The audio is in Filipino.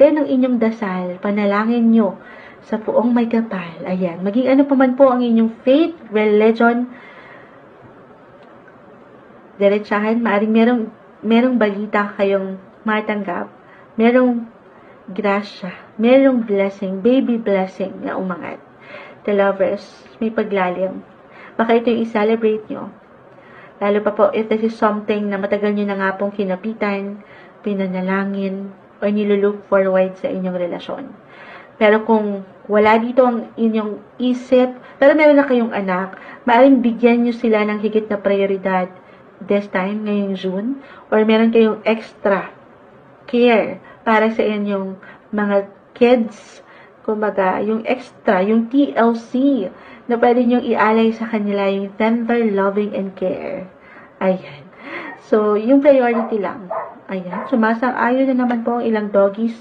Yan ang inyong dasal, panalangin nyo sa Poong May Kapal. Ayan, maging ano pa man po ang inyong faith, religion, diretsahan, maaring merong balita kayong matanggap, merong grasya, merong blessing, baby blessing na umangat. The lovers, may paglalim. Baka ito yung i-celebrate nyo. Lalo pa po, if this is something na matagal nyo na nga pong kinapitan, pinanalangin, or nilulook forward sa inyong relasyon. Pero kung wala dito ang inyong isip, pero meron na kayong anak, maaaring bigyan nyo sila ng higit na prioridad this time, ngayong June, or meron kayong extra care para sa inyong mga kids, kumbaga, yung extra, yung TLC, na pwede nyong ialay sa kanila, yung tender, loving, and care. Ayan. So, yung priority lang. Ayan. Sumasang-ayon na naman po ang ilang doggies